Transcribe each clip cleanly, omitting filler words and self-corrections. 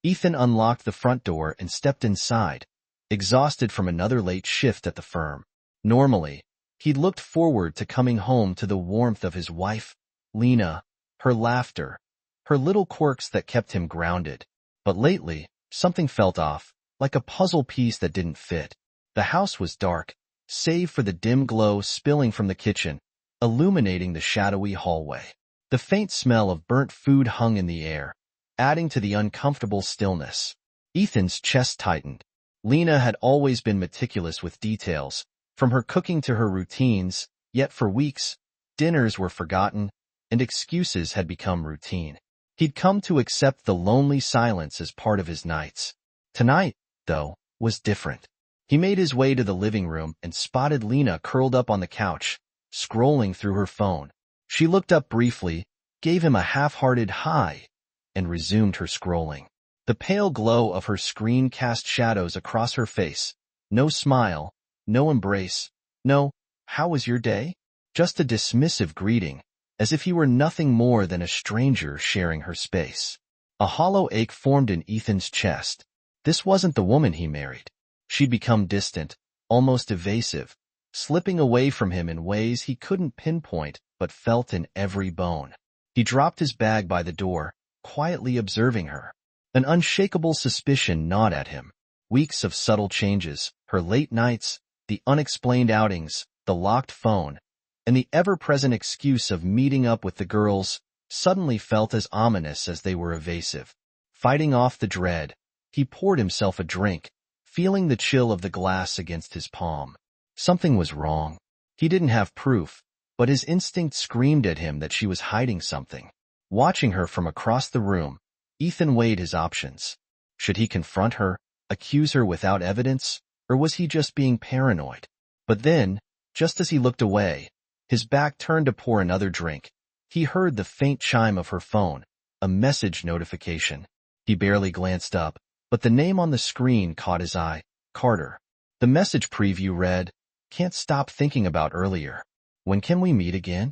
Ethan unlocked the front door and stepped inside, exhausted from another late shift at the firm. Normally, he'd looked forward to coming home to the warmth of his wife, Lena, her laughter, her little quirks that kept him grounded. But lately, something felt off, like a puzzle piece that didn't fit. The house was dark, save for the dim glow spilling from the kitchen, illuminating the shadowy hallway. The faint smell of burnt food hung in the air, adding to the uncomfortable stillness. Ethan's chest tightened. Lena had always been meticulous with details, from her cooking to her routines, yet for weeks, dinners were forgotten, and excuses had become routine. He'd come to accept the lonely silence as part of his nights. Tonight, though, was different. He made his way to the living room and spotted Lena curled up on the couch, scrolling through her phone. She looked up briefly, gave him a half-hearted hi, and resumed her scrolling. The pale glow of her screen cast shadows across her face. No smile, no embrace, no, "How was your day?" Just a dismissive greeting, as if he were nothing more than a stranger sharing her space. A hollow ache formed in Ethan's chest. This wasn't the woman he married. She'd become distant, almost evasive, slipping away from him in ways he couldn't pinpoint but felt in every bone. He dropped his bag by the door, quietly observing her. An unshakable suspicion gnawed at him. Weeks of subtle changes, her late nights, the unexplained outings, the locked phone, and the ever-present excuse of meeting up with the girls suddenly felt as ominous as they were evasive. Fighting off the dread, he poured himself a drink, feeling the chill of the glass against his palm. Something was wrong. He didn't have proof, but his instinct screamed at him that she was hiding something. Watching her from across the room, Ethan weighed his options. Should he confront her, accuse her without evidence, or was he just being paranoid? But then, just as he looked away, his back turned to pour another drink. He heard the faint chime of her phone, a message notification. He barely glanced up, but the name on the screen caught his eye, Carter. The message preview read, "Can't stop thinking about earlier. When can we meet again?"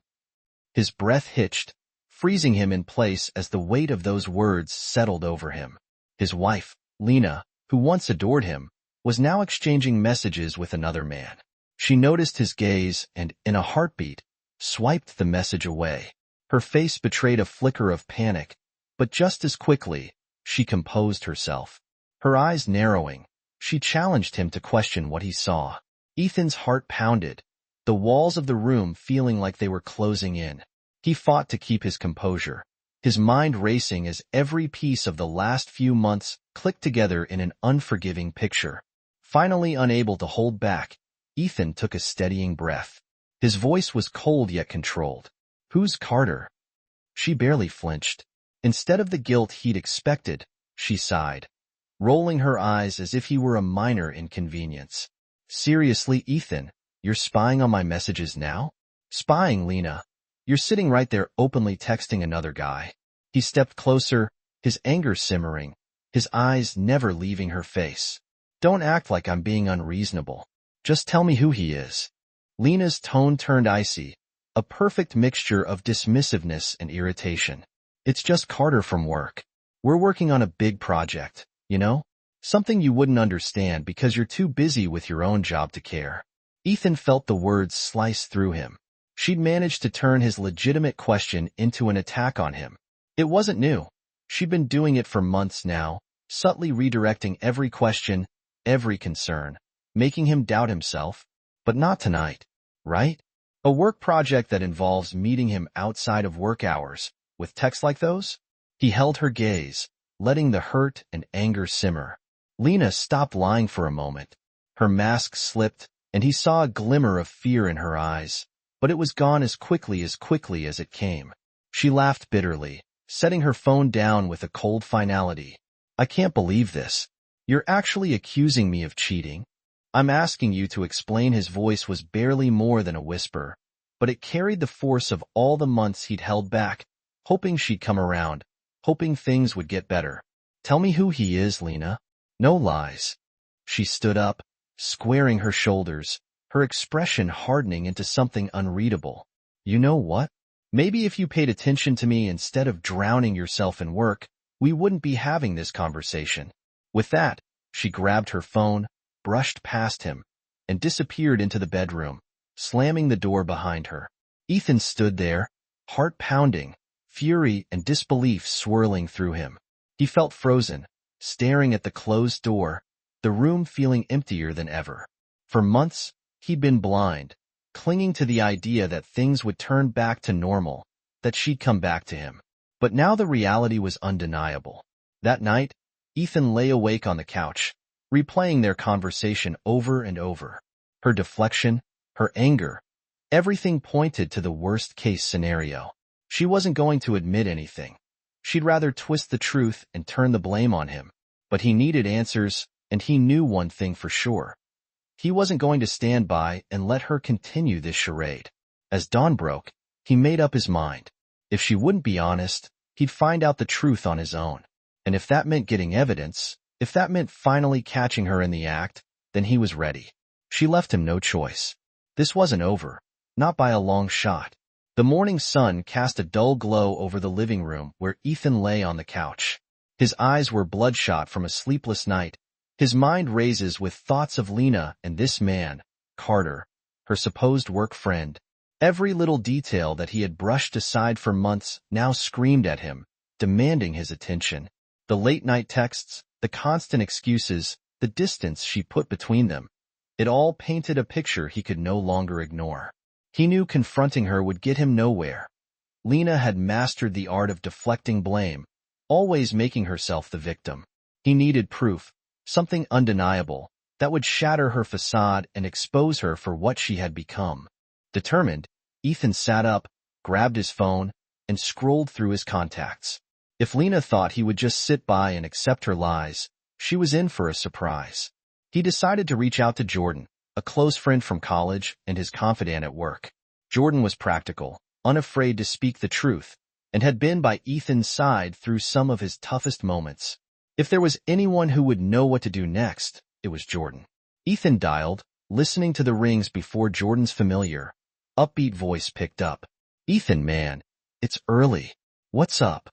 His breath hitched, freezing him in place as the weight of those words settled over him. His wife, Lena, who once adored him, was now exchanging messages with another man. She noticed his gaze and, in a heartbeat, swiped the message away. Her face betrayed a flicker of panic, but just as quickly, she composed herself. Her eyes narrowing, she challenged him to question what he saw. Ethan's heart pounded, the walls of the room feeling like they were closing in. He fought to keep his composure, his mind racing as every piece of the last few months clicked together in an unforgiving picture. Finally unable to hold back, Ethan took a steadying breath. His voice was cold yet controlled. "Who's Carter?" She barely flinched. Instead of the guilt he'd expected, she sighed, rolling her eyes as if he were a minor inconvenience. "Seriously, Ethan, you're spying on my messages now?" "Spying, Lena. You're sitting right there openly texting another guy." He stepped closer, his anger simmering, his eyes never leaving her face. "Don't act like I'm being unreasonable. Just tell me who he is." Lena's tone turned icy, a perfect mixture of dismissiveness and irritation. "It's just Carter from work. We're working on a big project, you know? Something you wouldn't understand because you're too busy with your own job to care." Ethan felt the words slice through him. She'd managed to turn his legitimate question into an attack on him. It wasn't new. She'd been doing it for months now, subtly redirecting every question, every concern, making him doubt himself. But not tonight, right? A work project that involves meeting him outside of work hours, with texts like those? He held her gaze, letting the hurt and anger simmer. Lena stopped lying for a moment. Her mask slipped, and he saw a glimmer of fear in her eyes, but it was gone as quickly as it came. She laughed bitterly, setting her phone down with a cold finality. "I can't believe this. You're actually accusing me of cheating?" "I'm asking you to explain." His voice was barely more than a whisper, but it carried the force of all the months he'd held back, hoping she'd come around, hoping things would get better. "Tell me who he is, Lena. No lies." She stood up, squaring her shoulders, her expression hardening into something unreadable. "You know what? Maybe if you paid attention to me instead of drowning yourself in work, we wouldn't be having this conversation. With that, she grabbed her phone, brushed past him, and disappeared into the bedroom, slamming the door behind her. Ethan stood there, heart pounding, fury and disbelief swirling through him. He felt frozen, staring at the closed door, the room feeling emptier than ever. For months, he'd been blind, clinging to the idea that things would turn back to normal, that she'd come back to him. But now the reality was undeniable. That night, Ethan lay awake on the couch, replaying their conversation over and over. Her deflection, her anger, everything pointed to the worst-case scenario. She wasn't going to admit anything. She'd rather twist the truth and turn the blame on him. But he needed answers, and he knew one thing for sure. He wasn't going to stand by and let her continue this charade. As dawn broke, he made up his mind. If she wouldn't be honest, he'd find out the truth on his own. And if that meant getting evidence, if that meant finally catching her in the act, then he was ready. She left him no choice. This wasn't over, not by a long shot. The morning sun cast a dull glow over the living room where Ethan lay on the couch. His eyes were bloodshot from a sleepless night. His mind races with thoughts of Lena and this man, Carter, her supposed work friend. Every little detail that he had brushed aside for months now screamed at him, demanding his attention. The late-night texts, the constant excuses, the distance she put between them. It all painted a picture he could no longer ignore. He knew confronting her would get him nowhere. Lena had mastered the art of deflecting blame, always making herself the victim. He needed proof, something undeniable, that would shatter her facade and expose her for what she had become. Determined, Ethan sat up, grabbed his phone, and scrolled through his contacts. If Lena thought he would just sit by and accept her lies, she was in for a surprise. He decided to reach out to Jordan, a close friend from college and his confidant at work. Jordan was practical, unafraid to speak the truth, and had been by Ethan's side through some of his toughest moments. If there was anyone who would know what to do next, it was Jordan. Ethan dialed, listening to the rings before Jordan's familiar, upbeat voice picked up. "Ethan, man, it's early. What's up?"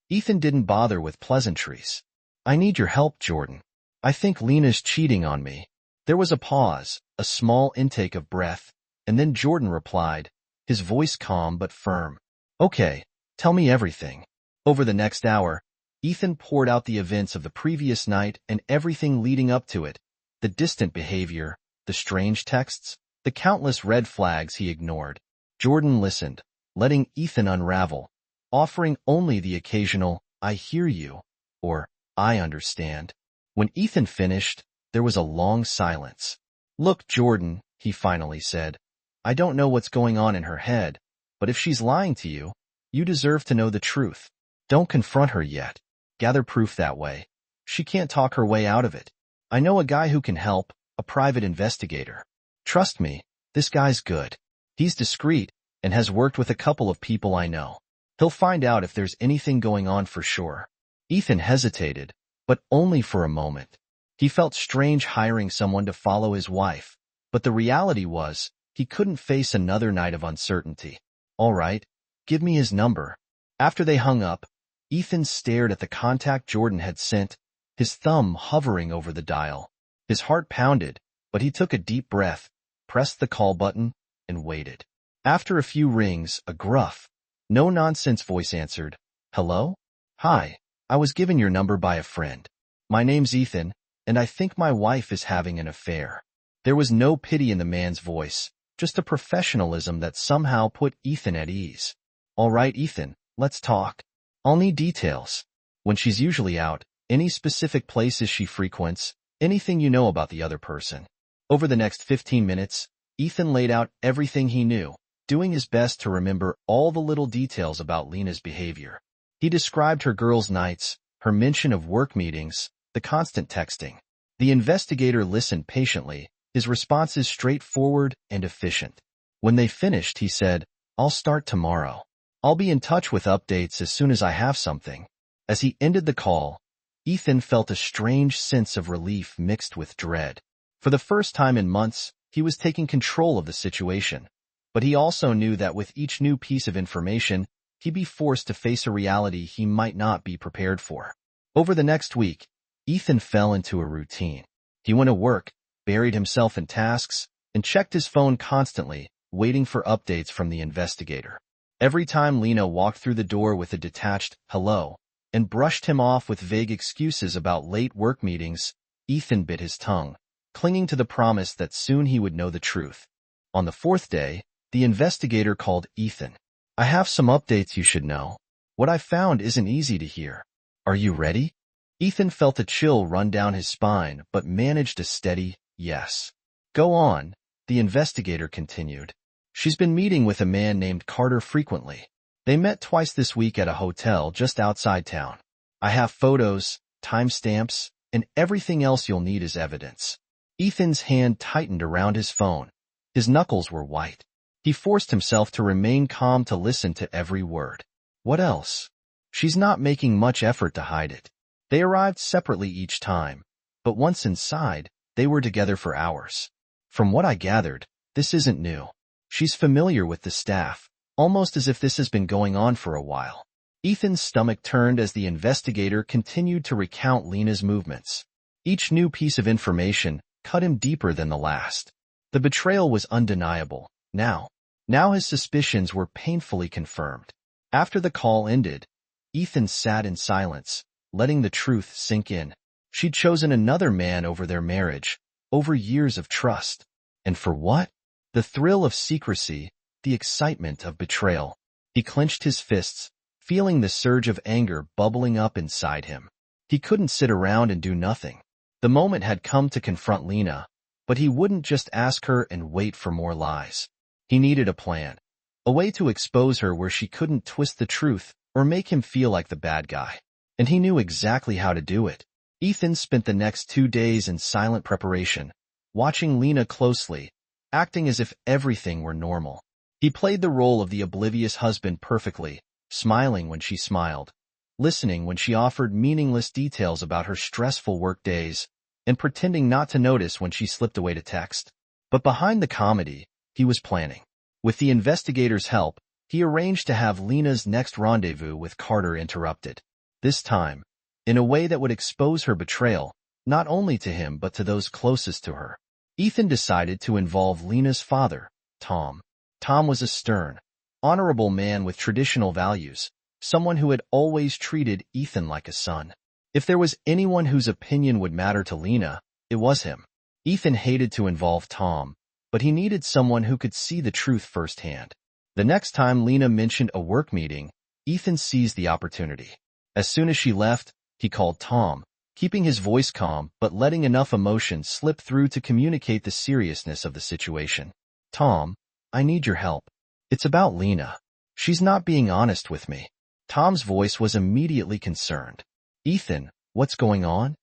Ethan didn't bother with pleasantries. "I need your help, Jordan. I think Lena's cheating on me." There was a pause, a small intake of breath, and then Jordan replied, his voice calm but firm. "Okay, tell me everything." Over the next hour, Ethan poured out the events of the previous night and everything leading up to it, the distant behavior, the strange texts, the countless red flags he ignored. Jordan listened, letting Ethan unravel, offering only the occasional, "I hear you," or "I understand." When Ethan finished, there was a long silence. "Look, Jordan," he finally said, "I don't know what's going on in her head, but if she's lying to you, you deserve to know the truth. Don't confront her yet. Gather proof that way. She can't talk her way out of it. I know a guy who can help, a private investigator. Trust me, this guy's good. He's discreet and has worked with a couple of people I know. He'll find out if there's anything going on for sure." Ethan hesitated, but only for a moment. He felt strange hiring someone to follow his wife, but the reality was, he couldn't face another night of uncertainty. "All right, give me his number." After they hung up, Ethan stared at the contact Jordan had sent, his thumb hovering over the dial. His heart pounded, but he took a deep breath, pressed the call button, and waited. After a few rings, a gruff, no-nonsense voice answered. "Hello? Hi, I was given your number by a friend. My name's Ethan, and I think my wife is having an affair." There was no pity in the man's voice, just a professionalism that somehow put Ethan at ease. "All right, Ethan, let's talk. I'll need details. When she's usually out, any specific places she frequents, anything you know about the other person." Over the next 15 minutes, Ethan laid out everything he knew, doing his best to remember all the little details about Lena's behavior. He described her girls' nights, her mention of work meetings, the constant texting. The investigator listened patiently, his responses straightforward and efficient. When they finished, he said, "I'll start tomorrow. I'll be in touch with updates as soon as I have something." As he ended the call, Ethan felt a strange sense of relief mixed with dread. For the first time in months, he was taking control of the situation. But he also knew that with each new piece of information, he'd be forced to face a reality he might not be prepared for. Over the next week, Ethan fell into a routine. He went to work, buried himself in tasks, and checked his phone constantly, waiting for updates from the investigator. Every time Lena walked through the door with a detached hello and brushed him off with vague excuses about late work meetings, Ethan bit his tongue, clinging to the promise that soon he would know the truth. On the fourth day, the investigator called Ethan. "I have some updates you should know. What I found isn't easy to hear. Are you ready?" Ethan felt a chill run down his spine, but managed a steady yes. "Go on," the investigator continued. "She's been meeting with a man named Carter frequently. They met twice this week at a hotel just outside town. I have photos, timestamps, and everything else you'll need as evidence." Ethan's hand tightened around his phone. His knuckles were white. He forced himself to remain calm to listen to every word. "What else?" "She's not making much effort to hide it. They arrived separately each time, but once inside, they were together for hours. From what I gathered, this isn't new. She's familiar with the staff, almost as if this has been going on for a while." Ethan's stomach turned as the investigator continued to recount Lena's movements. Each new piece of information cut him deeper than the last. The betrayal was undeniable. Now his suspicions were painfully confirmed. After the call ended, Ethan sat in silence, letting the truth sink in. She'd chosen another man over their marriage, over years of trust. And for what? The thrill of secrecy, the excitement of betrayal. He clenched his fists, feeling the surge of anger bubbling up inside him. He couldn't sit around and do nothing. The moment had come to confront Lena, but he wouldn't just ask her and wait for more lies. He needed a plan, a way to expose her where she couldn't twist the truth or make him feel like the bad guy. And he knew exactly how to do it. Ethan spent the next 2 days in silent preparation, watching Lena closely, acting as if everything were normal. He played the role of the oblivious husband perfectly, smiling when she smiled, listening when she offered meaningless details about her stressful work days, and pretending not to notice when she slipped away to text. But behind the comedy, he was planning. With the investigator's help, he arranged to have Lena's next rendezvous with Carter interrupted. This time, in a way that would expose her betrayal, not only to him but to those closest to her. Ethan decided to involve Lena's father, Tom. Tom was a stern, honorable man with traditional values, someone who had always treated Ethan like a son. If there was anyone whose opinion would matter to Lena, it was him. Ethan hated to involve Tom, but he needed someone who could see the truth firsthand. The next time Lena mentioned a work meeting, Ethan seized the opportunity. As soon as she left, he called Tom, keeping his voice calm but letting enough emotion slip through to communicate the seriousness of the situation. "Tom, I need your help. It's about Lena. She's not being honest with me." Tom's voice was immediately concerned. "Ethan, what's going on?"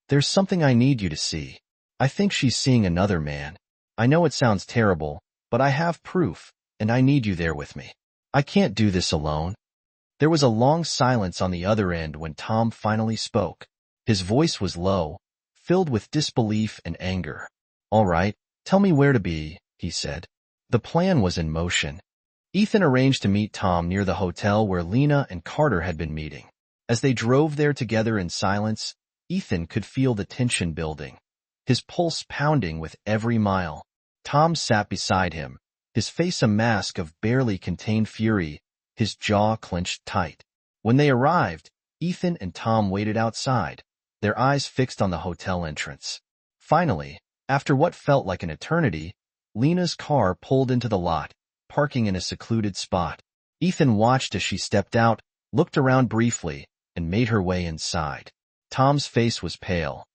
"There's something I need you to see. I think she's seeing another man. I know it sounds terrible, but I have proof, and I need you there with me. I can't do this alone." There was a long silence on the other end when Tom finally spoke. His voice was low, filled with disbelief and anger. "All right, tell me where to be," he said. The plan was in motion. Ethan arranged to meet Tom near the hotel where Lena and Carter had been meeting. As they drove there together in silence, Ethan could feel the tension building, his pulse pounding with every mile. Tom sat beside him, his face a mask of barely contained fury, his jaw clenched tight. When they arrived, Ethan and Tom waited outside, their eyes fixed on the hotel entrance. Finally, after what felt like an eternity, Lena's car pulled into the lot, parking in a secluded spot. Ethan watched as she stepped out, looked around briefly, and made her way inside. Tom's face was pale,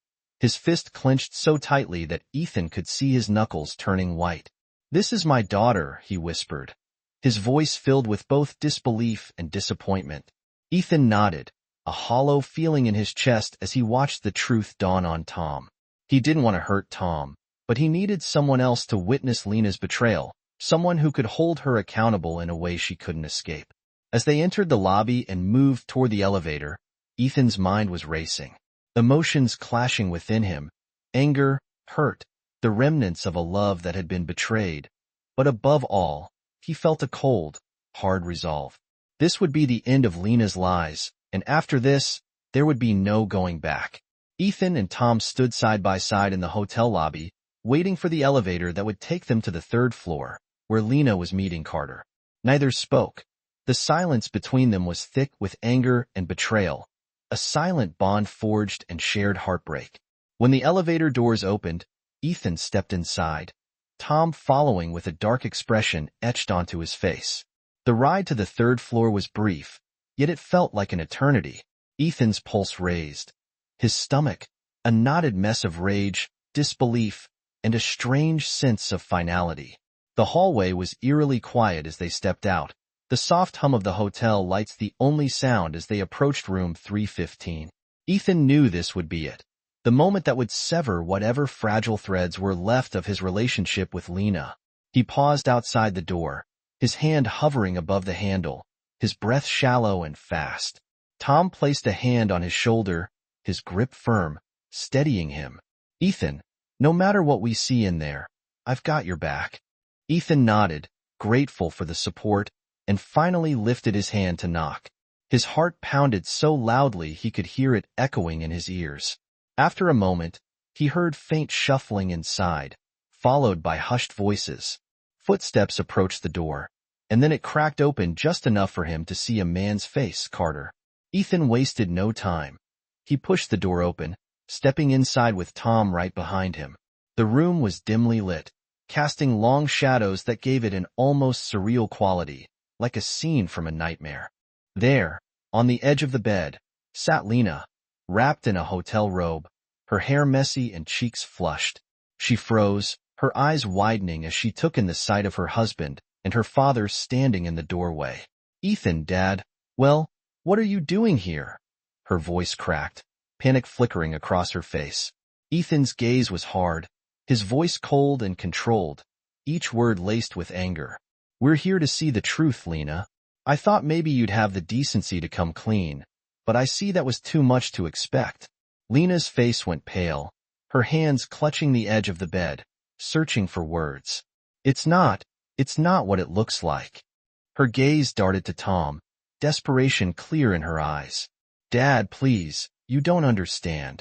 his fist clenched so tightly that Ethan could see his knuckles turning white. "This is my daughter," he whispered, his voice filled with both disbelief and disappointment. Ethan nodded, a hollow feeling in his chest as he watched the truth dawn on Tom. He didn't want to hurt Tom, but he needed someone else to witness Lena's betrayal, someone who could hold her accountable in a way she couldn't escape. As they entered the lobby and moved toward the elevator, Ethan's mind was racing, emotions clashing within him, anger, hurt, the remnants of a love that had been betrayed. But above all, he felt a cold, hard resolve. This would be the end of Lena's lies, and after this, there would be no going back. Ethan and Tom stood side by side in the hotel lobby, waiting for the elevator that would take them to the third floor, where Lena was meeting Carter. Neither spoke. The silence between them was thick with anger and betrayal, a silent bond forged and shared heartbreak. When the elevator doors opened, Ethan stepped inside, Tom following with a dark expression etched onto his face. The ride to the third floor was brief, yet it felt like an eternity. Ethan's pulse raised. His stomach, a knotted mess of rage, disbelief, and a strange sense of finality. The hallway was eerily quiet as they stepped out, the soft hum of the hotel lights the only sound as they approached room 315. Ethan knew this would be it, the moment that would sever whatever fragile threads were left of his relationship with Lena. He paused outside the door, his hand hovering above the handle, his breath shallow and fast. Tom placed a hand on his shoulder, his grip firm, steadying him. "Ethan, no matter what we see in there, I've got your back." Ethan nodded, grateful for the support, and finally lifted his hand to knock. His heart pounded so loudly he could hear it echoing in his ears. After a moment, he heard faint shuffling inside, followed by hushed voices. Footsteps approached the door, and then it cracked open just enough for him to see a man's face, Carter. Ethan wasted no time. He pushed the door open, stepping inside with Tom right behind him. The room was dimly lit, casting long shadows that gave it an almost surreal quality, like a scene from a nightmare. There, on the edge of the bed, sat Lena, wrapped in a hotel robe, her hair messy and cheeks flushed. She froze, her eyes widening as she took in the sight of her husband and her father standing in the doorway. "Ethan, Dad, well, what are you doing here?" Her voice cracked, panic flickering across her face. Ethan's gaze was hard, his voice cold and controlled, each word laced with anger. "We're here to see the truth, Lena. I thought maybe you'd have the decency to come clean, but I see that was too much to expect." Lena's face went pale, her hands clutching the edge of the bed, searching for words. It's not what it looks like." Her gaze darted to Tom, desperation clear in her eyes. "Dad, please, you don't understand."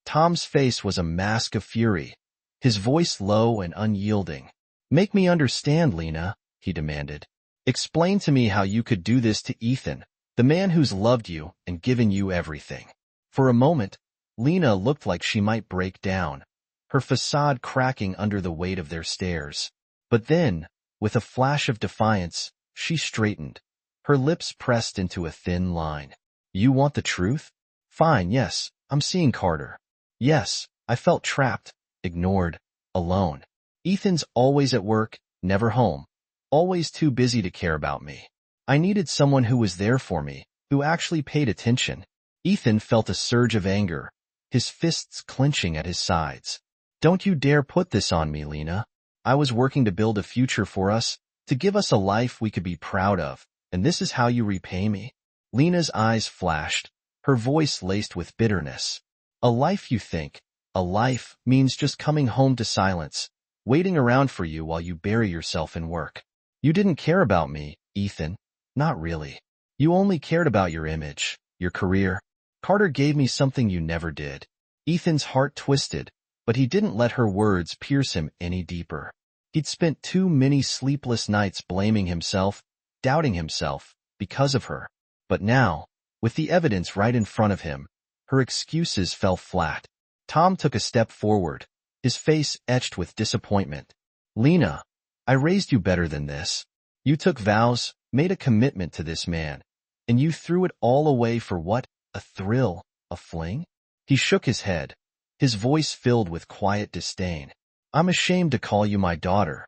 Tom's face was a mask of fury, his voice low and unyielding. "Make me understand, Lena," he demanded. "Explain to me how you could do this to Ethan, the man who's loved you and given you everything." For a moment, Lena looked like she might break down, her facade cracking under the weight of their stares. But then, with a flash of defiance, she straightened, her lips pressed into a thin line. "You want the truth? Fine, yes, I'm seeing Carter. Yes, I felt trapped, ignored, alone. Ethan's always at work, never home, always too busy to care about me. I needed someone who was there for me, who actually paid attention." Ethan felt a surge of anger, his fists clenching at his sides. "Don't you dare put this on me, Lena. I was working to build a future for us, to give us a life we could be proud of, and this is how you repay me?" Lena's eyes flashed, her voice laced with bitterness. "A life, you think? A life means just coming home to silence, waiting around for you while you bury yourself in work. You didn't care about me, Ethan. Not really. You only cared about your image, your career. Carter gave me something you never did." Ethan's heart twisted, but he didn't let her words pierce him any deeper. He'd spent too many sleepless nights blaming himself, doubting himself, because of her. But now, with the evidence right in front of him, her excuses fell flat. Tom took a step forward, his face etched with disappointment. "Lena, I raised you better than this. You took vows, made a commitment to this man, and you threw it all away for what? A thrill? A fling?" He shook his head, his voice filled with quiet disdain. "I'm ashamed to call you my daughter."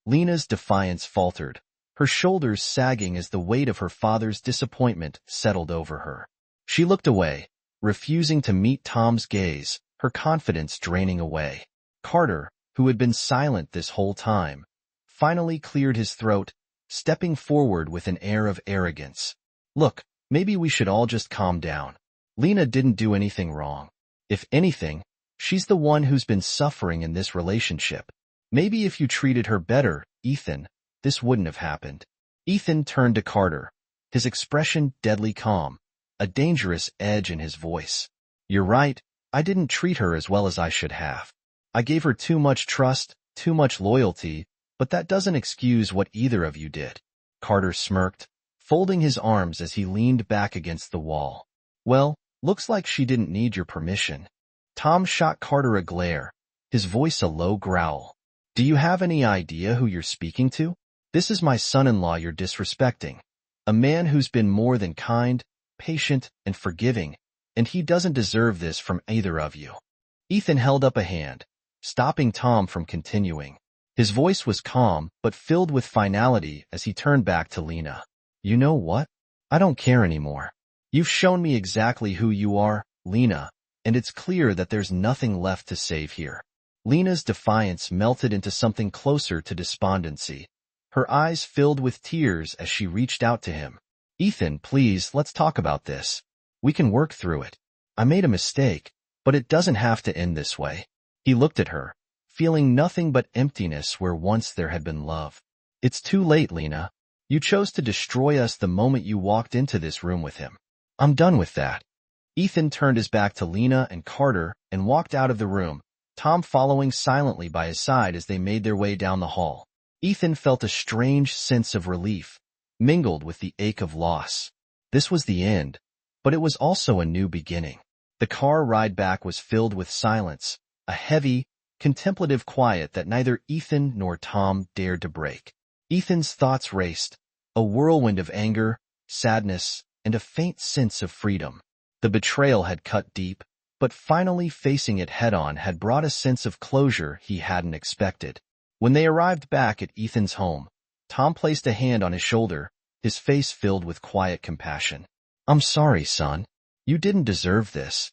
Lena's defiance faltered, her shoulders sagging as the weight of her father's disappointment settled over her. She looked away, refusing to meet Tom's gaze, her confidence draining away. Carter, who had been silent this whole time, finally cleared his throat, stepping forward with an air of arrogance. "Look, maybe we should all just calm down. Lena didn't do anything wrong. If anything, she's the one who's been suffering in this relationship. Maybe if you treated her better, Ethan, this wouldn't have happened." Ethan turned to Carter, his expression deadly calm, a dangerous edge in his voice. You're right, I didn't treat her as well as I should have. I gave her too much trust, too much loyalty, but that doesn't excuse what either of you did. Carter smirked, folding his arms as he leaned back against the wall. Well, looks like she didn't need your permission. Tom shot Carter a glare, his voice a low growl. Do you have any idea who you're speaking to? This is my son-in-law you're disrespecting. A man who's been more than kind, patient, and forgiving, and he doesn't deserve this from either of you. Ethan held up a hand, stopping Tom from continuing. His voice was calm, but filled with finality as he turned back to Lena. You know what? I don't care anymore. You've shown me exactly who you are, Lena, and it's clear that there's nothing left to save here. Lena's defiance melted into something closer to despondency. Her eyes filled with tears as she reached out to him. Ethan, please, let's talk about this. We can work through it. I made a mistake, but it doesn't have to end this way. He looked at her, feeling nothing but emptiness where once there had been love. It's too late, Lena. You chose to destroy us the moment you walked into this room with him. I'm done with that. Ethan turned his back to Lena and Carter and walked out of the room, Tom following silently by his side as they made their way down the hall. Ethan felt a strange sense of relief, mingled with the ache of loss. This was the end, but it was also a new beginning. The car ride back was filled with silence, a heavy, contemplative quiet that neither Ethan nor Tom dared to break. Ethan's thoughts raced, a whirlwind of anger, sadness, and a faint sense of freedom. The betrayal had cut deep, but finally facing it head-on had brought a sense of closure he hadn't expected. When they arrived back at Ethan's home, Tom placed a hand on his shoulder, his face filled with quiet compassion. I'm sorry, son. You didn't deserve this.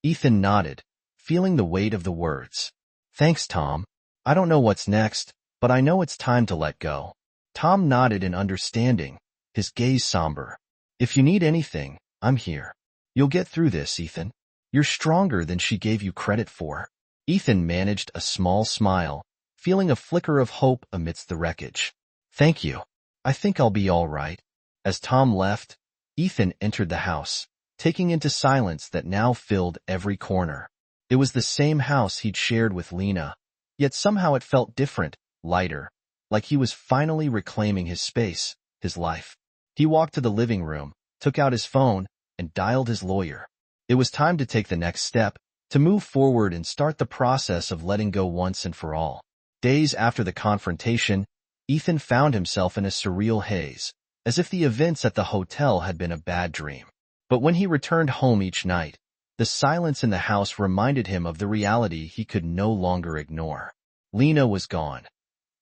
Ethan nodded, feeling the weight of the words. Thanks, Tom. I don't know what's next, but I know it's time to let go. Tom nodded in understanding, his gaze somber. If you need anything, I'm here. You'll get through this, Ethan. You're stronger than she gave you credit for. Ethan managed a small smile, feeling a flicker of hope amidst the wreckage. Thank you. I think I'll be all right. As Tom left, Ethan entered the house, taking into silence that now filled every corner. It was the same house he'd shared with Lena, yet somehow it felt different, lighter, like he was finally reclaiming his space, his life. He walked to the living room, took out his phone, and dialed his lawyer. It was time to take the next step, to move forward and start the process of letting go once and for all. Days after the confrontation, Ethan found himself in a surreal haze, as if the events at the hotel had been a bad dream. But when he returned home each night, the silence in the house reminded him of the reality he could no longer ignore. Lena was gone.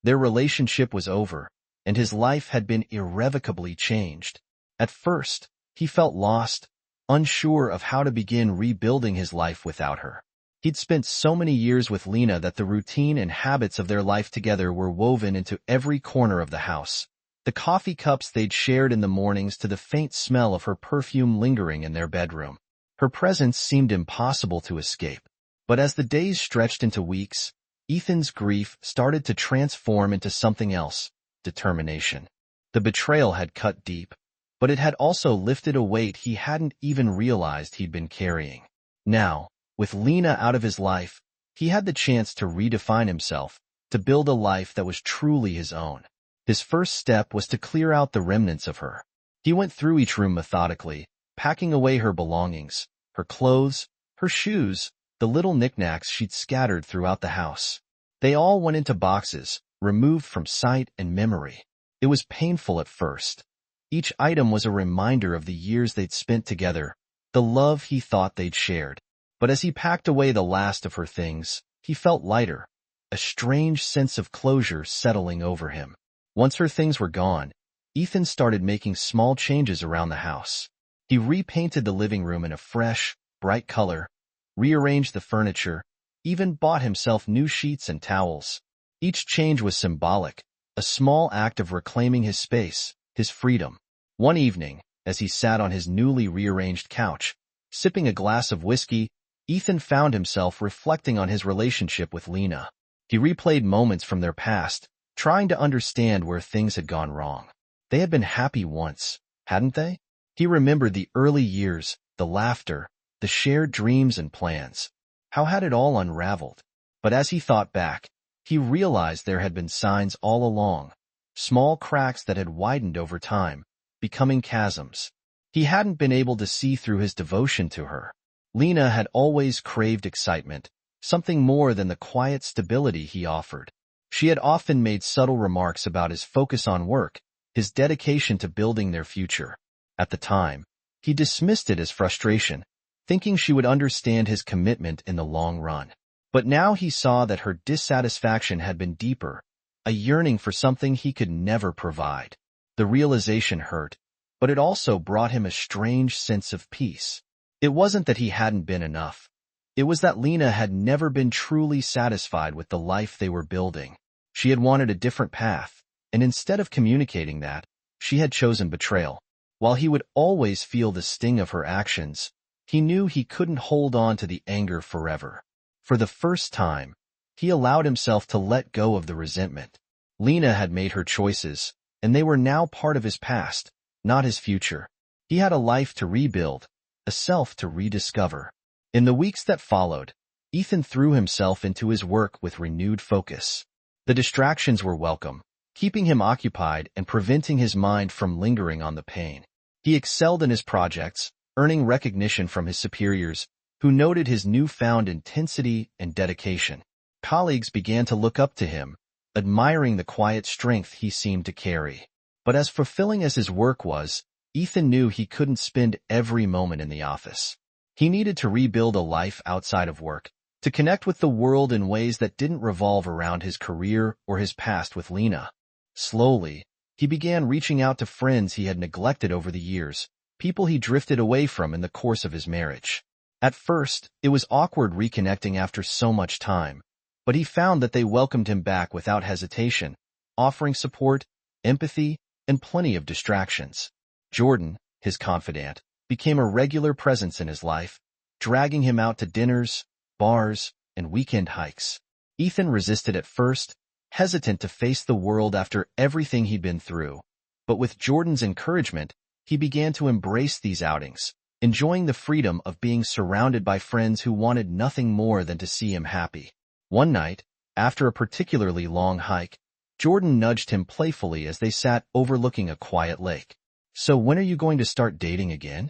Their relationship was over, and his life had been irrevocably changed. At first, he felt lost, unsure of how to begin rebuilding his life without her. He'd spent so many years with Lena that the routine and habits of their life together were woven into every corner of the house. The coffee cups they'd shared in the mornings to the faint smell of her perfume lingering in their bedroom. Her presence seemed impossible to escape. But as the days stretched into weeks, Ethan's grief started to transform into something else, determination. The betrayal had cut deep, but it had also lifted a weight he hadn't even realized he'd been carrying. Now, with Lena out of his life, he had the chance to redefine himself, to build a life that was truly his own. His first step was to clear out the remnants of her. He went through each room methodically, packing away her belongings, her clothes, her shoes, the little knickknacks she'd scattered throughout the house. They all went into boxes, removed from sight and memory. It was painful at first. Each item was a reminder of the years they'd spent together, the love he thought they'd shared. But as he packed away the last of her things, he felt lighter, a strange sense of closure settling over him. Once her things were gone, Ethan started making small changes around the house. He repainted the living room in a fresh, bright color, rearranged the furniture, even bought himself new sheets and towels. Each change was symbolic, a small act of reclaiming his space, his freedom. One evening, as he sat on his newly rearranged couch, sipping a glass of whiskey, Ethan found himself reflecting on his relationship with Lena. He replayed moments from their past, trying to understand where things had gone wrong. They had been happy once, hadn't they? He remembered the early years, the laughter, the shared dreams and plans. How had it all unraveled? But as he thought back, he realized there had been signs all along, small cracks that had widened over time, becoming chasms. He hadn't been able to see through his devotion to her. Lena had always craved excitement, something more than the quiet stability he offered. She had often made subtle remarks about his focus on work, his dedication to building their future. At the time, he dismissed it as frustration, thinking she would understand his commitment in the long run. But now he saw that her dissatisfaction had been deeper, a yearning for something he could never provide. The realization hurt, but it also brought him a strange sense of peace. It wasn't that he hadn't been enough. It was that Lena had never been truly satisfied with the life they were building. She had wanted a different path, and instead of communicating that, she had chosen betrayal. While he would always feel the sting of her actions, he knew he couldn't hold on to the anger forever. For the first time, he allowed himself to let go of the resentment. Lena had made her choices, and they were now part of his past, not his future. He had a life to rebuild, a self to rediscover. In the weeks that followed, Ethan threw himself into his work with renewed focus. The distractions were welcome, keeping him occupied and preventing his mind from lingering on the pain. He excelled in his projects, earning recognition from his superiors, who noted his newfound intensity and dedication. Colleagues began to look up to him, admiring the quiet strength he seemed to carry. But as fulfilling as his work was, Ethan knew he couldn't spend every moment in the office. He needed to rebuild a life outside of work, to connect with the world in ways that didn't revolve around his career or his past with Lena. Slowly, he began reaching out to friends he had neglected over the years, people he drifted away from in the course of his marriage. At first, it was awkward reconnecting after so much time, but he found that they welcomed him back without hesitation, offering support, empathy, and plenty of distractions. Jordan, his confidant, became a regular presence in his life, dragging him out to dinners, bars, and weekend hikes. Ethan resisted at first, hesitant to face the world after everything he'd been through. But with Jordan's encouragement, he began to embrace these outings, enjoying the freedom of being surrounded by friends who wanted nothing more than to see him happy. One night, after a particularly long hike, Jordan nudged him playfully as they sat overlooking a quiet lake. "So when are you going to start dating again?"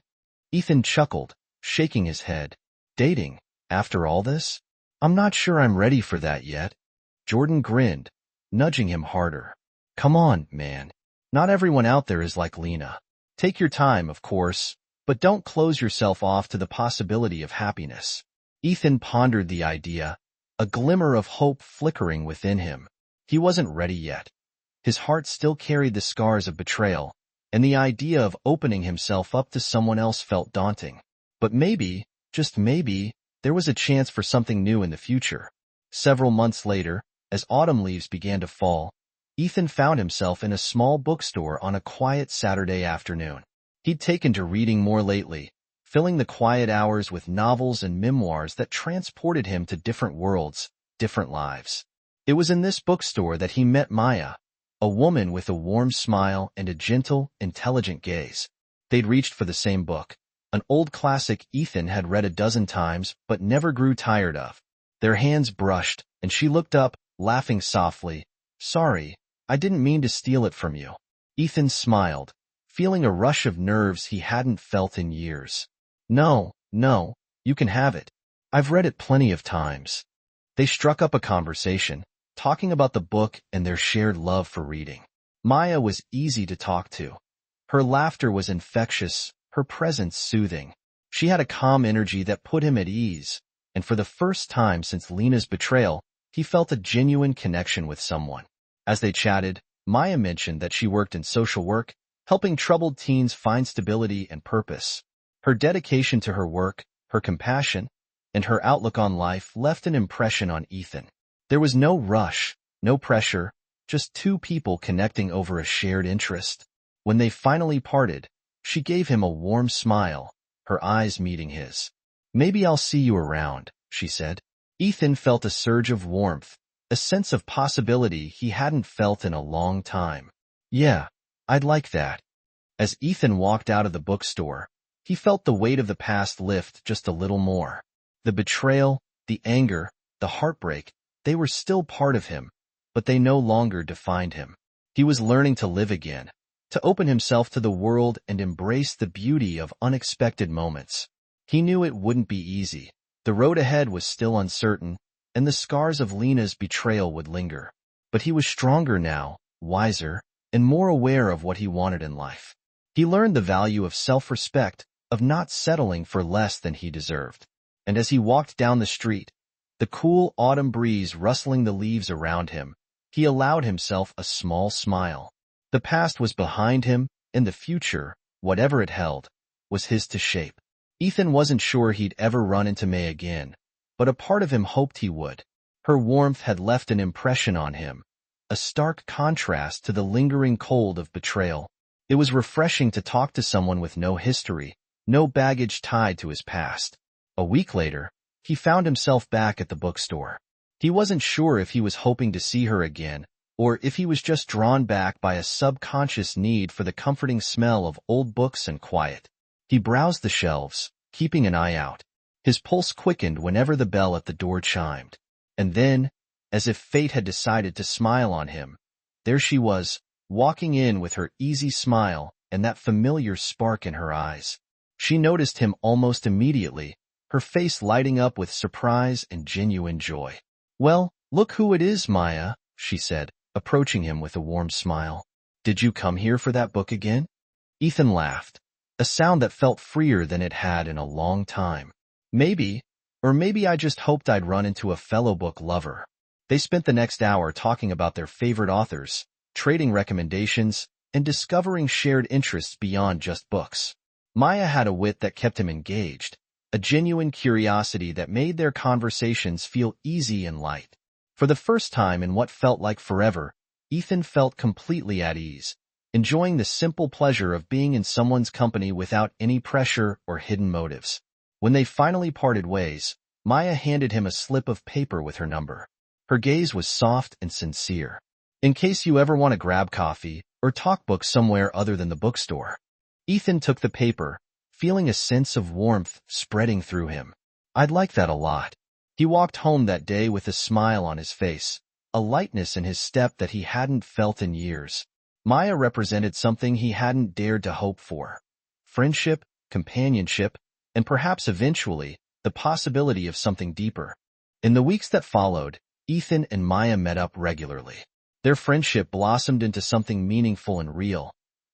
Ethan chuckled, shaking his head. "Dating? After all this? I'm not sure I'm ready for that yet." Jordan grinned, nudging him harder. "Come on, man. Not everyone out there is like Lena. Take your time, of course, but don't close yourself off to the possibility of happiness." Ethan pondered the idea, a glimmer of hope flickering within him. He wasn't ready yet. His heart still carried the scars of betrayal, and the idea of opening himself up to someone else felt daunting. But maybe, just maybe, there was a chance for something new in the future. Several months later, as autumn leaves began to fall, Ethan found himself in a small bookstore on a quiet Saturday afternoon. He'd taken to reading more lately, filling the quiet hours with novels and memoirs that transported him to different worlds, different lives. It was in this bookstore that he met Maya, a woman with a warm smile and a gentle, intelligent gaze. They'd reached for the same book, an old classic Ethan had read a dozen times but never grew tired of. Their hands brushed, and she looked up, laughing softly. "Sorry, I didn't mean to steal it from you." Ethan smiled, feeling a rush of nerves he hadn't felt in years. No, you can have it. I've read it plenty of times." They struck up a conversation, talking about the book and their shared love for reading. Maya was easy to talk to. Her laughter was infectious, her presence soothing. She had a calm energy that put him at ease, and for the first time since Lena's betrayal, he felt a genuine connection with someone. As they chatted, Maya mentioned that she worked in social work, helping troubled teens find stability and purpose. Her dedication to her work, her compassion, and her outlook on life left an impression on Ethan. There was no rush, no pressure, just two people connecting over a shared interest. When they finally parted, she gave him a warm smile, her eyes meeting his. "Maybe I'll see you around," she said. Ethan felt a surge of warmth, a sense of possibility he hadn't felt in a long time. "Yeah, I'd like that." As Ethan walked out of the bookstore, he felt the weight of the past lift just a little more. The betrayal, the anger, the heartbreak, they were still part of him, but they no longer defined him. He was learning to live again, to open himself to the world and embrace the beauty of unexpected moments. He knew it wouldn't be easy. The road ahead was still uncertain, and the scars of Lena's betrayal would linger. But he was stronger now, wiser, and more aware of what he wanted in life. He learned the value of self-respect, of not settling for less than he deserved. And as he walked down the street, the cool autumn breeze rustling the leaves around him, he allowed himself a small smile. The past was behind him, and the future, whatever it held, was his to shape. Ethan wasn't sure he'd ever run into May again, but a part of him hoped he would. Her warmth had left an impression on him, a stark contrast to the lingering cold of betrayal. It was refreshing to talk to someone with no history, no baggage tied to his past. A week later, he found himself back at the bookstore. He wasn't sure if he was hoping to see her again, or if he was just drawn back by a subconscious need for the comforting smell of old books and quiet. He browsed the shelves, keeping an eye out. His pulse quickened whenever the bell at the door chimed. And then, as if fate had decided to smile on him, there she was, walking in with her easy smile and that familiar spark in her eyes. She noticed him almost immediately, her face lighting up with surprise and genuine joy. "Well, look who it is, Maya," she said, approaching him with a warm smile. "Did you come here for that book again?" Ethan laughed, a sound that felt freer than it had in a long time. "Maybe, or maybe I just hoped I'd run into a fellow book lover." They spent the next hour talking about their favorite authors, trading recommendations, and discovering shared interests beyond just books. Maya had a wit that kept him engaged, a genuine curiosity that made their conversations feel easy and light. For the first time in what felt like forever, Ethan felt completely at ease, enjoying the simple pleasure of being in someone's company without any pressure or hidden motives. When they finally parted ways, Maya handed him a slip of paper with her number. Her gaze was soft and sincere. "In case you ever want to grab coffee or talk books somewhere other than the bookstore." Ethan took the paper, feeling a sense of warmth spreading through him. "I'd like that a lot." He walked home that day with a smile on his face, a lightness in his step that he hadn't felt in years. Maya represented something he hadn't dared to hope for: friendship, companionship, and perhaps eventually, the possibility of something deeper. In the weeks that followed, Ethan and Maya met up regularly. Their friendship blossomed into something meaningful and real.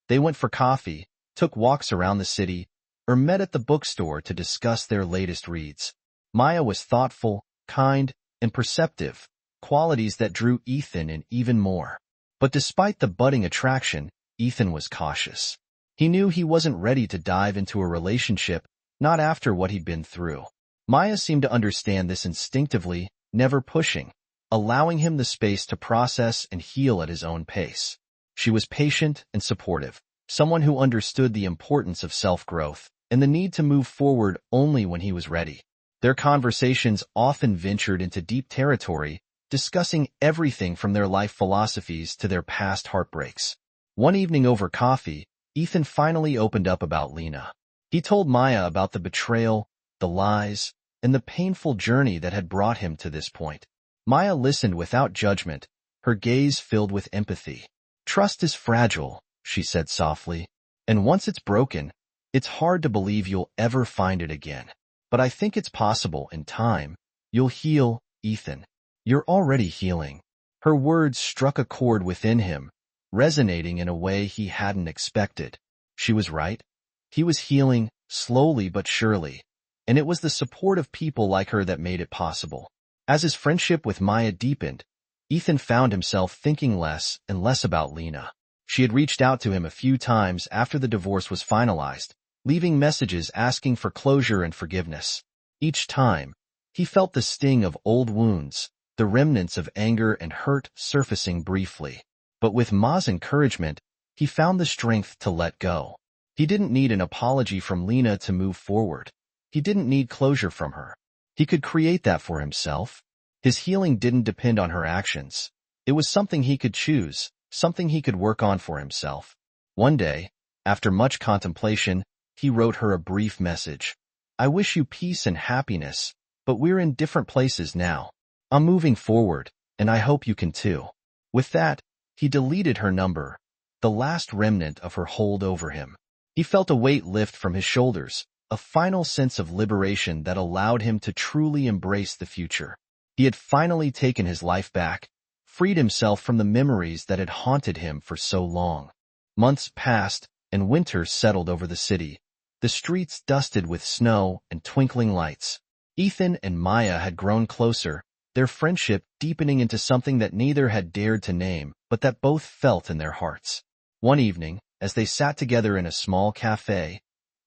They went for coffee, took walks around the city, or met at the bookstore to discuss their latest reads. Maya was thoughtful, kind, and perceptive, qualities that drew Ethan in even more. But despite the budding attraction, Ethan was cautious. He knew he wasn't ready to dive into a relationship, not after what he'd been through. Maya seemed to understand this instinctively, never pushing, allowing him the space to process and heal at his own pace. She was patient and supportive, someone who understood the importance of self-growth and the need to move forward only when he was ready. Their conversations often ventured into deep territory, discussing everything from their life philosophies to their past heartbreaks. One evening over coffee, Ethan finally opened up about Lena. He told Maya about the betrayal, the lies, and the painful journey that had brought him to this point. Maya listened without judgment, her gaze filled with empathy. "Trust is fragile," she said softly, "and once it's broken, it's hard to believe you'll ever find it again. But I think it's possible in time. You'll heal, Ethan. You're already healing." Her words struck a chord within him, resonating in a way he hadn't expected. She was right. He was healing, slowly but surely, and it was the support of people like her that made it possible. As his friendship with Maya deepened, Ethan found himself thinking less and less about Lena. She had reached out to him a few times after the divorce was finalized, leaving messages asking for closure and forgiveness. Each time, he felt the sting of old wounds, the remnants of anger and hurt surfacing briefly. But with Ma's encouragement, he found the strength to let go. He didn't need an apology from Lena to move forward. He didn't need closure from her. He could create that for himself. His healing didn't depend on her actions. It was something he could choose, something he could work on for himself. One day, After much contemplation, he wrote her a brief message. I wish you peace and happiness, but we're in different places now. I'm moving forward, and I hope you can too. With that, he deleted her number, the last remnant of her hold over him. He felt a weight lift from his shoulders, a final sense of liberation that allowed him to truly embrace the future. He had finally taken his life back, freed himself from the memories that had haunted him for so long. Months passed, and winter settled over the city, the streets dusted with snow and twinkling lights. Ethan and Maya had grown closer, their friendship deepening into something that neither had dared to name, but that both felt in their hearts. One evening, as they sat together in a small cafe,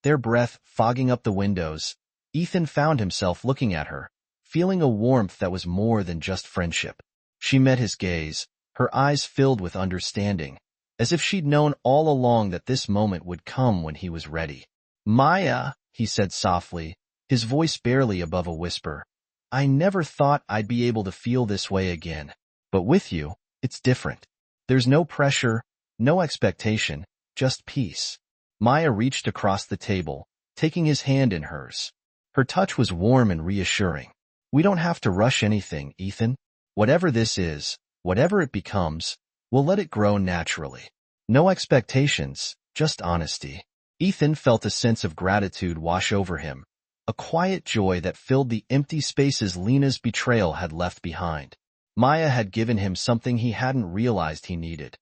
their breath fogging up the windows, Ethan found himself looking at her, feeling a warmth that was more than just friendship. She met his gaze, her eyes filled with understanding, as if she'd known all along that this moment would come when he was ready. Maya, he said softly, his voice barely above a whisper, I never thought I'd be able to feel this way again. But with you, it's different. There's no pressure, no expectation, just peace. Maya reached across the table, taking his hand in hers. Her touch was warm and reassuring. We don't have to rush anything, Ethan. Whatever this is, whatever it becomes, we'll let it grow naturally. No expectations, just honesty. Ethan felt a sense of gratitude wash over him, a quiet joy that filled the empty spaces Lena's betrayal had left behind. Maya had given him something he hadn't realized he needed.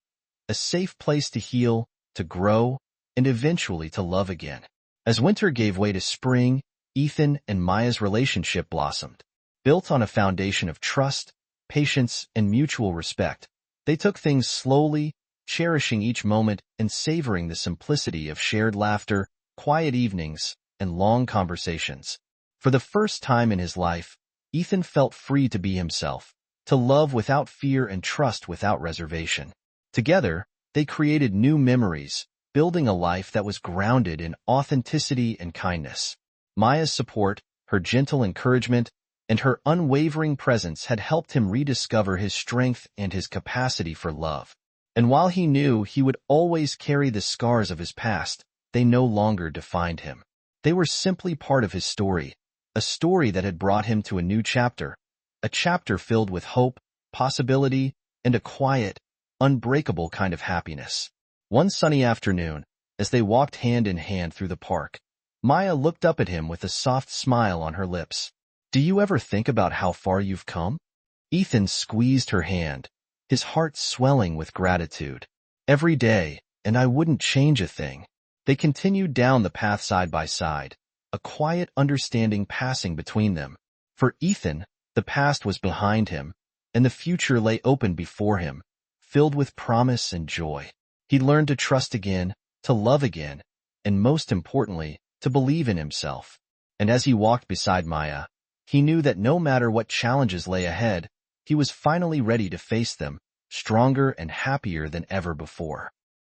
A safe place to heal, to grow, and eventually to love again. As winter gave way to spring, Ethan and Maya's relationship blossomed. Built on a foundation of trust, patience, and mutual respect, they took things slowly, cherishing each moment and savoring the simplicity of shared laughter, quiet evenings, and long conversations. For the first time in his life, Ethan felt free to be himself, to love without fear and trust without reservation. Together, they created new memories, building a life that was grounded in authenticity and kindness. Maya's support, her gentle encouragement, and her unwavering presence had helped him rediscover his strength and his capacity for love. And while he knew he would always carry the scars of his past, they no longer defined him. They were simply part of his story, a story that had brought him to a new chapter, a chapter filled with hope, possibility, and a quiet, unbreakable kind of happiness. One sunny afternoon, as they walked hand in hand through the park, Maya looked up at him with a soft smile on her lips. Do you ever think about how far you've come? Ethan squeezed her hand, his heart swelling with gratitude. Every day, and I wouldn't change a thing. They continued down the path side by side, a quiet understanding passing between them. For Ethan, the past was behind him, and the future lay open before him, filled with promise and joy. He learned to trust again, to love again, and most importantly, to believe in himself. And as he walked beside Maya, he knew that no matter what challenges lay ahead, he was finally ready to face them, stronger and happier than ever before.